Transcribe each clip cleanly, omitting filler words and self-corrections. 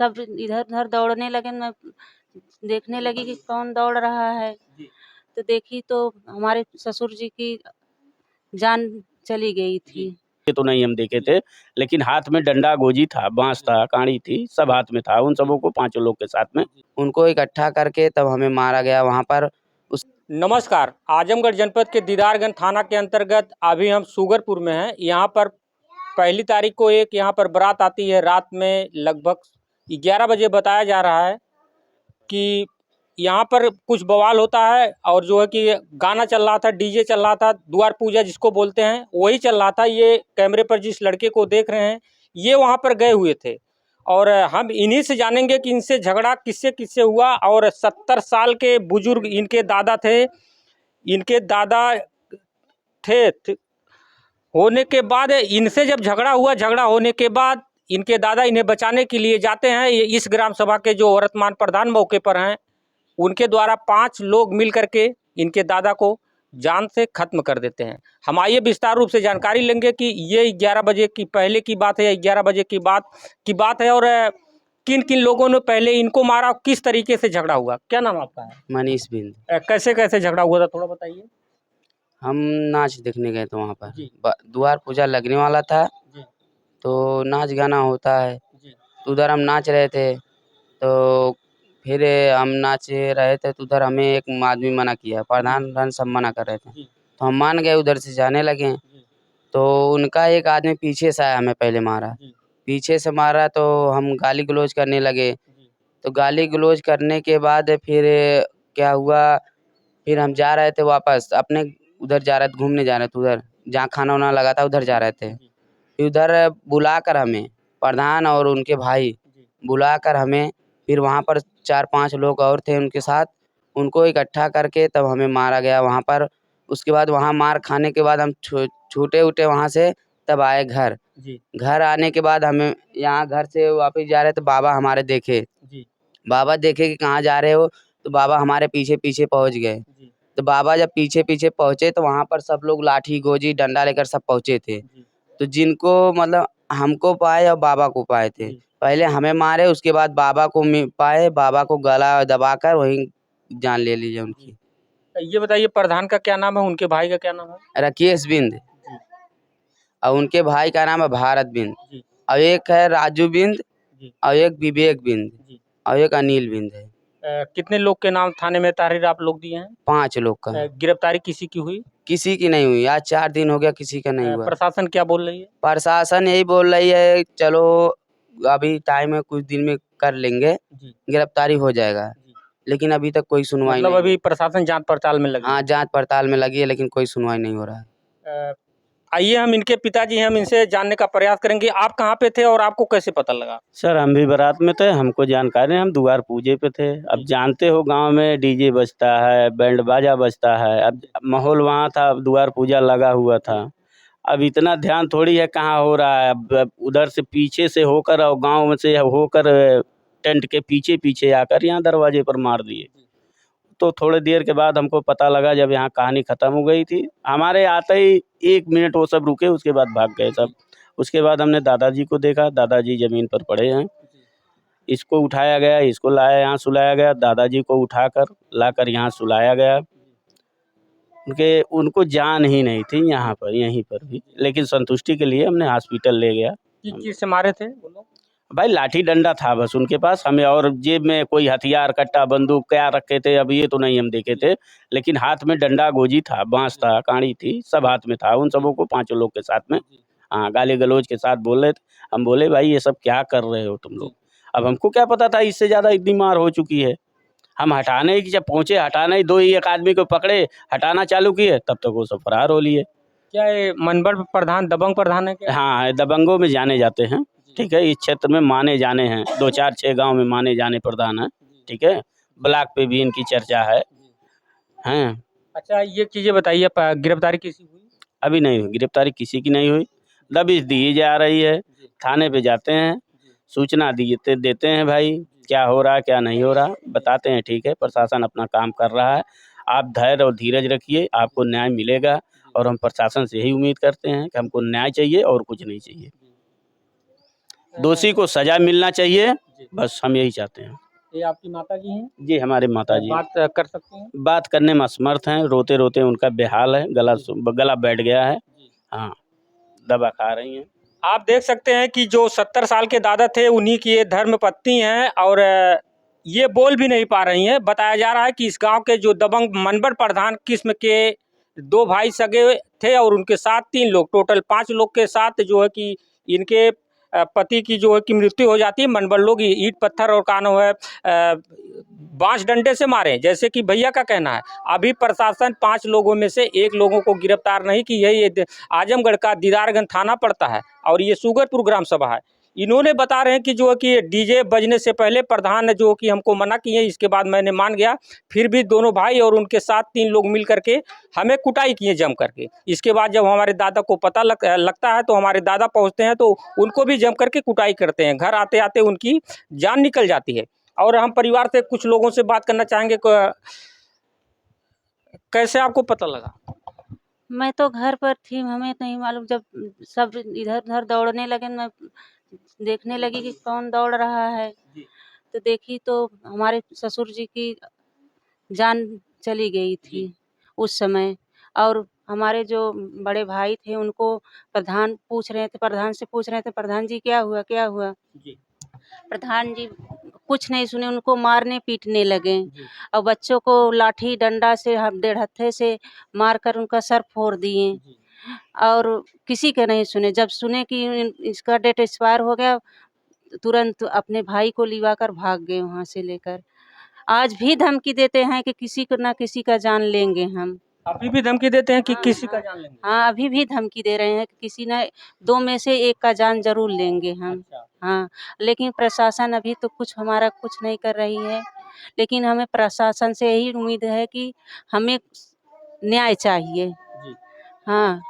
तब इधर उधर दौड़ने लगे। मैं देखने लगी कि कौन दौड़ रहा है, तो देखी तो हमारे ससुर जी की जान चली गई थी। ये तो नहीं हम देखे थे, लेकिन हाथ में डंडा गोजी था, बांस था, काड़ी थी, सब हाथ में था। उन सबों को 5 लोग के साथ में उनको इकट्ठा करके तब हमें मारा गया वहाँ पर। नमस्कार, आजमगढ़ जनपद के दीदारगंज थाना के अंतर्गत अभी हम सुगरपुर में हैं। यहाँ पर 1 तारीख को एक यहाँ पर बारात आती है रात में लगभग 11 बजे। बताया जा रहा है कि यहाँ पर कुछ बवाल होता है और जो है कि गाना चल रहा था, डीजे चल रहा था, द्वार पूजा जिसको बोलते हैं वही चल रहा था। ये कैमरे पर जिस लड़के को देख रहे हैं ये वहाँ पर गए हुए थे और हम इन्हीं से जानेंगे कि इनसे झगड़ा किससे किससे हुआ। और 70 साल के बुजुर्ग इनके दादा थे, इनके दादा थे होने के बाद इनसे जब झगड़ा हुआ, झगड़ा होने के बाद इनके दादा इन्हें बचाने के लिए जाते हैं। इस ग्राम सभा के जो वर्तमान प्रधान मौके पर हैं उनके द्वारा 5 लोग मिल करके इनके दादा को जान से खत्म कर देते हैं। हम आइए विस्तार रूप से जानकारी लेंगे कि ये 11 बजे की पहले की बात है या 11 बजे की बात है और किन किन लोगों ने पहले इनको मारा, किस तरीके से झगड़ा हुआ। क्या नाम आपका है? मनीष बिंद। कैसे कैसे झगड़ा हुआ था थोड़ा बताइए। हम नाच देखने गए थे वहाँ पर, द्वार पूजा लगने वाला था तो नाच गाना होता है, तो उधर हम नाच रहे थे। तो फिर हम नाच रहे थे तो उधर हमें एक आदमी मना किया, प्रधान सब मना कर रहे थे तो हम मान गए, उधर से जाने लगे। तो उनका एक आदमी पीछे से आया, हमें पहले मारा, पीछे से मारा तो हम गाली गलौज करने लगे। तो गाली गलौज करने के बाद फिर क्या हुआ, फिर हम जा रहे थे वापस अपने उधर जा रहे थे, घूमने जा रहे थे उधर जहाँ खाना वाना लगा था उधर जा रहे थे। फिर उधर बुलाकर हमें प्रधान और उनके भाई बुलाकर हमें फिर वहाँ पर 4-5 लोग और थे उनके साथ, उनको इकट्ठा करके तब हमें मारा गया वहाँ पर। उसके बाद वहाँ मार खाने के बाद हम छूटे उठे वहाँ से, तब आए घर। घर आने के बाद हमें यहाँ घर से वापस जा रहे थे, बाबा हमारे देखे, बाबा देखे कि कहाँ जा रहे हो, तो बाबा हमारे पीछे पीछे पहुँच गए। तो बाबा जब पीछे पीछे पहुँचे तो वहाँ पर सब लोग लाठी गोजी डंडा लेकर सब पहुँचे थे। तो जिनको मतलब हमको पाए और बाबा को पाए थे, पहले हमें मारे उसके बाद बाबा को पाए, बाबा को गला दबाकर वहीं जान ले लीजिए उनकी। ये बताइए प्रधान का क्या नाम है, उनके भाई का क्या नाम है? राकेश बिंद और उनके भाई का नाम है भारत बिंद, और एक है राजू बिंद और एक विवेक बिंद और एक अनिल बिंद है। कितने लोग के नाम थाने में तहरीर आप लोग दिए हैं? 5 लोग का। गिरफ्तारी किसी की हुई? किसी की नहीं हुई, आज 4 दिन हो गया किसी का नहीं हुआ। प्रशासन क्या बोल रही है? प्रशासन यही बोल रही है चलो अभी टाइम है, कुछ दिन में कर लेंगे, गिरफ्तारी हो जाएगा, लेकिन अभी तक कोई सुनवाई मतलब नहीं। अभी प्रशासन जांच पड़ताल में लगी? हाँ, जांच पड़ताल में लगी है लेकिन कोई सुनवाई नहीं हो रहा है। आइए हम इनके पिताजी हैं, हम इनसे जानने का प्रयास करेंगे। आप कहाँ पे थे और आपको कैसे पता लगा? सर हम भी बारात में थे, हमको जानकारी, हम द्वार पूजे पे थे। अब जानते हो गांव में डीजे बजता है, बैंड बाजा बजता है, अब माहौल वहाँ था, द्वार पूजा लगा हुआ था। अब इतना ध्यान थोड़ी है कहाँ हो रहा है, अब उधर से पीछे से होकर और गाँव में से होकर टेंट के पीछे पीछे आकर यहाँ दरवाजे पर मार दिए। तो थोड़ी देर के बाद हमको पता लगा, जब यहाँ कहानी ख़त्म हो गई थी, हमारे आते ही 1 मिनट वो सब रुके, उसके बाद भाग गए सब। उसके बाद हमने दादाजी को देखा, दादाजी ज़मीन पर पड़े हैं। इसको उठाया गया, इसको लाया, यहाँ सुलाया गया, दादाजी को उठाकर लाकर यहाँ सुलाया गया। उनको जान ही नहीं थी यहाँ पर, यहीं पर भी, लेकिन संतुष्टि के लिए हमने हॉस्पिटल ले गया। किस चीज़ से मारे थे वो लोग? भाई लाठी डंडा था बस उनके पास, हमें और जेब में कोई हथियार कट्टा बंदूक क्या रखे थे अब ये तो नहीं हम देखे थे, लेकिन हाथ में डंडा गोजी था, बांस था, काड़ी थी, सब हाथ में था। उन सबों को 5 लोग के साथ में हाँ गाली गलौज के साथ बोल रहे थे। हम बोले भाई ये सब क्या कर रहे हो तुम लोग। अब हमको क्या पता था इससे ज़्यादा इतनी मार हो चुकी है। हम हटाने की जब पहुँचे, हटाना ही 2 ही एक आदमी को पकड़े, हटाना चालू किए, तब तक वो सब फरार हो लिए। क्या ये मनबड़ प्रधान दबंग प्रधान है क्या? हाँ, दबंगों में जाने जाते हैं। ठीक है, इस क्षेत्र में माने जाने हैं, 2-4-6 गांव में माने जाने प्रधान हैं। ठीक है, ब्लॉक पे भी इनकी चर्चा है। हैं। अच्छा ये चीज़ें बताइए, गिरफ्तारी किसी हुई? अभी नहीं हुई गिरफ्तारी, किसी की नहीं हुई। दबिश दी जा रही है, थाने पे जाते हैं, सूचना देते हैं भाई क्या हो रहा है क्या नहीं हो रहा, बताते हैं ठीक है प्रशासन अपना काम कर रहा है, आप धैर्य और धीरज रखिए, आपको न्याय मिलेगा। और हम प्रशासन से यही उम्मीद करते हैं कि हमको न्याय चाहिए और कुछ नहीं चाहिए। दोषी को सजा मिलना चाहिए, बस हम यही चाहते हैं। ये आपकी माता जी हैं? जी हमारे माता जी बात कर सकते हैं? बात करने में असमर्थ हैं, रोते रोते उनका बेहाल है, गला बैठ गया है। हाँ, दवा खा रही हैं। आप देख सकते हैं कि जो 70 साल के दादा थे उन्हीं की ये धर्मपत्नी हैं और ये बोल भी नहीं पा रही हैं। बताया जा रहा है कि इस गांव के जो दबंग मनबर प्रधान किस्म के 2 भाई सगे थे और उनके साथ 3 लोग, टोटल 5 लोग के साथ जो है कि इनके पति की जो है कि मृत्यु हो जाती है। मनबर लोग ईंट पत्थर और कानो है बांस डंडे से मारे, जैसे कि भैया का कहना है। अभी प्रशासन 5 लोगों में से 1 लोगों को गिरफ्तार नहीं की है। ये आजमगढ़ का दीदारगंज थाना पड़ता है और ये सुगरपुर ग्राम सभा है। इन्होंने बता रहे हैं कि जो है कि डीजे बजने से पहले प्रधान ने जो कि हमको मना किए, इसके बाद मैंने मान गया। फिर भी दोनों भाई और उनके साथ 3 लोग मिल करके हमें कुटाई किए जम करके। इसके बाद जब हमारे दादा को पता लगता है तो हमारे दादा पहुंचते हैं तो उनको भी जम करके कुटाई करते हैं। घर आते आते उनकी जान निकल जाती है। और हम परिवार से कुछ लोगों से बात करना चाहेंगे। कैसे आपको पता लगा? मैं तो घर पर थी, हमें नहीं मालूम। जब सब इधर उधर दौड़ने लगे, मैं देखने लगी कि कौन दौड़ रहा है। तो देखी तो हमारे ससुर जी की जान चली गई थी उस समय। और हमारे जो बड़े भाई थे उनको प्रधान से पूछ रहे थे, प्रधान जी क्या हुआ, क्या हुआ? प्रधान जी कुछ नहीं सुने, उनको मारने पीटने लगे और बच्चों को लाठी डंडा से 1.5 हत्थे से मारकर उनका सर फोड़ दिए और किसी के नहीं सुने। जब सुने कि इसका डेट एक्सपायर हो गया, तुरंत अपने भाई को लिवाकर भाग गए वहाँ से लेकर। आज भी धमकी देते हैं कि किसी को ना किसी का जान लेंगे हम। अभी भी धमकी देते हैं कि हाँ, किसी का हाँ। जान लेंगे? हाँ, अभी भी धमकी दे रहे हैं कि किसी न 2 में से 1 का जान ज़रूर लेंगे हम। अच्छा। हाँ, लेकिन प्रशासन अभी तो हमारा कुछ नहीं कर रही है। लेकिन हमें प्रशासन से यही उम्मीद है कि हमें न्याय चाहिए। हाँ,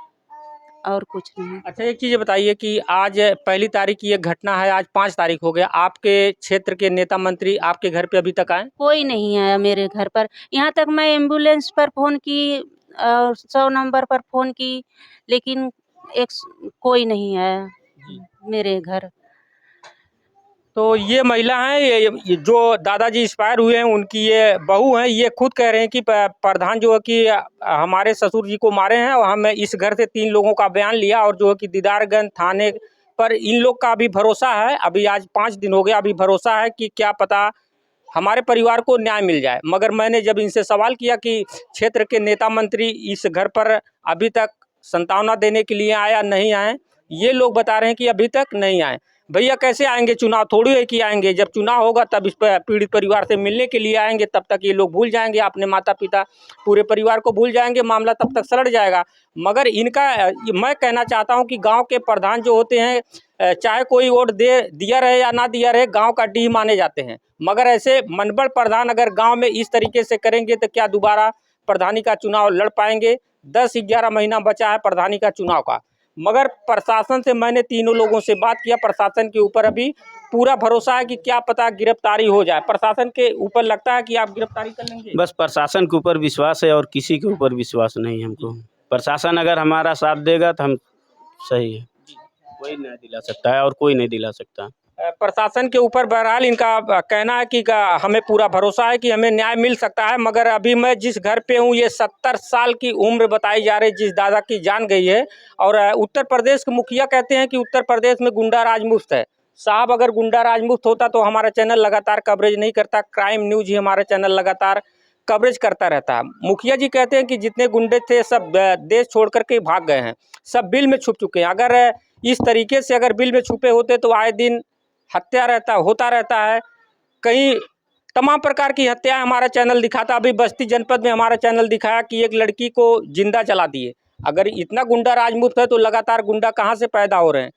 और कुछ नहीं। अच्छा, एक चीज़ बताइए कि आज 1 तारीख की ये घटना है, आज 5 तारीख हो गया। आपके क्षेत्र के नेता मंत्री आपके घर पे अभी तक आए? कोई नहीं आया मेरे घर पर। यहाँ तक मैं एम्बुलेंस पर फ़ोन की, 100 नंबर पर फ़ोन की, लेकिन कोई नहीं आया मेरे घर। तो ये महिला हैं, ये जो दादाजी एक्सपायर हुए हैं उनकी ये बहू हैं। ये खुद कह रहे हैं कि प्रधान जो है कि हमारे ससुर जी को मारे हैं और हम इस घर से 3 लोगों का बयान लिया और जो है कि दीदारगंज थाने पर इन लोग का अभी भरोसा है। अभी आज 5 दिन हो गया, अभी भरोसा है कि क्या पता हमारे परिवार को न्याय मिल जाए। मगर मैंने जब इनसे सवाल किया कि क्षेत्र के नेता मंत्री इस घर पर अभी तक सांत्वना देने के लिए आया नहीं आए, ये लोग बता रहे हैं कि अभी तक नहीं आए। भैया कैसे आएंगे? चुनाव थोड़ी है कि आएंगे। जब चुनाव होगा तब इस पीड़ित परिवार से मिलने के लिए आएंगे। तब तक ये लोग भूल जाएंगे, अपने माता पिता पूरे परिवार को भूल जाएंगे, मामला तब तक सलट जाएगा। मगर इनका मैं कहना चाहता हूं कि गांव के प्रधान जो होते हैं, चाहे कोई वोट दिया रहे या ना दिया रहे, गांव का डी माने जाते हैं। मगर ऐसे मनबड़ प्रधान अगर गांव में इस तरीके से करेंगे तो क्या दोबारा प्रधानी का चुनाव लड़ पाएंगे? 10-11 महीना बचा है प्रधानी का चुनाव का। मगर प्रशासन से मैंने तीनों लोगों से बात किया, प्रशासन के ऊपर अभी पूरा भरोसा है कि क्या पता गिरफ्तारी हो जाए। प्रशासन के ऊपर लगता है कि आप गिरफ्तारी कर लेंगे? बस प्रशासन के ऊपर विश्वास है और किसी के ऊपर विश्वास नहीं हमको। प्रशासन अगर हमारा साथ देगा तो हम सही है। कोई नहीं दिला सकता है और कोई नहीं दिला सकता। प्रशासन के ऊपर बहरहाल इनका कहना है कि हमें पूरा भरोसा है कि हमें न्याय मिल सकता है। मगर अभी मैं जिस घर पे हूँ, ये 70 साल की उम्र बताई जा रही, जिस दादा की जान गई है। और उत्तर प्रदेश के मुखिया कहते हैं कि उत्तर प्रदेश में गुंडा राज मुफ्त है। साहब, अगर गुंडा राज मुफ्त होता तो हमारा चैनल लगातार कवरेज नहीं करता। क्राइम न्यूज ही हमारा चैनल लगातार कवरेज करता रहता है। मुखिया जी कहते हैं कि जितने गुंडे थे सब देश छोड़ करके भाग गए हैं, सब बिल में छुप चुके हैं। अगर इस तरीके से अगर बिल में छुपे होते तो आए दिन हत्या होता रहता है। कई तमाम प्रकार की हत्याएं हमारा चैनल दिखाता। अभी बस्ती जनपद में हमारा चैनल दिखाया कि एक लड़की को जिंदा जला दिए। अगर इतना गुंडा राज मुफ्त है तो लगातार गुंडा कहां से पैदा हो रहे हैं?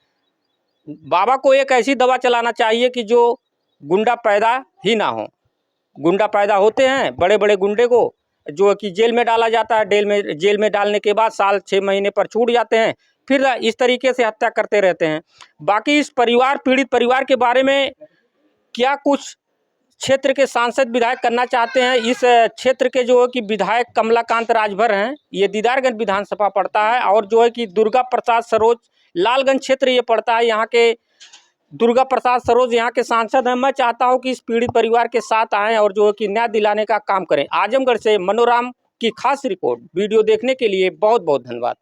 बाबा को एक ऐसी दवा चलाना चाहिए कि जो गुंडा पैदा ही ना हो। गुंडा पैदा होते हैं, बड़े बड़े गुंडे को जो कि जेल में डाला जाता है। जेल में डालने के बाद साल 6 महीने पर छूट जाते हैं, फिर इस तरीके से हत्या करते रहते हैं। बाकी इस पीड़ित परिवार के बारे में क्या कुछ क्षेत्र के सांसद विधायक करना चाहते हैं? इस क्षेत्र के जो है कि विधायक कमलाकांत राजभर हैं। ये दीदारगंज विधानसभा पड़ता है और जो है कि दुर्गा प्रसाद सरोज लालगंज क्षेत्र ये पड़ता है। यहाँ के दुर्गा प्रसाद सरोज यहाँ के सांसद हैं। मैं चाहता हूँ कि इस पीड़ित परिवार के साथ आएं और जो है कि न्याय दिलाने का काम करें। आजमगढ़ से मनोराम की खास रिपोर्ट। वीडियो देखने के लिए बहुत बहुत धन्यवाद।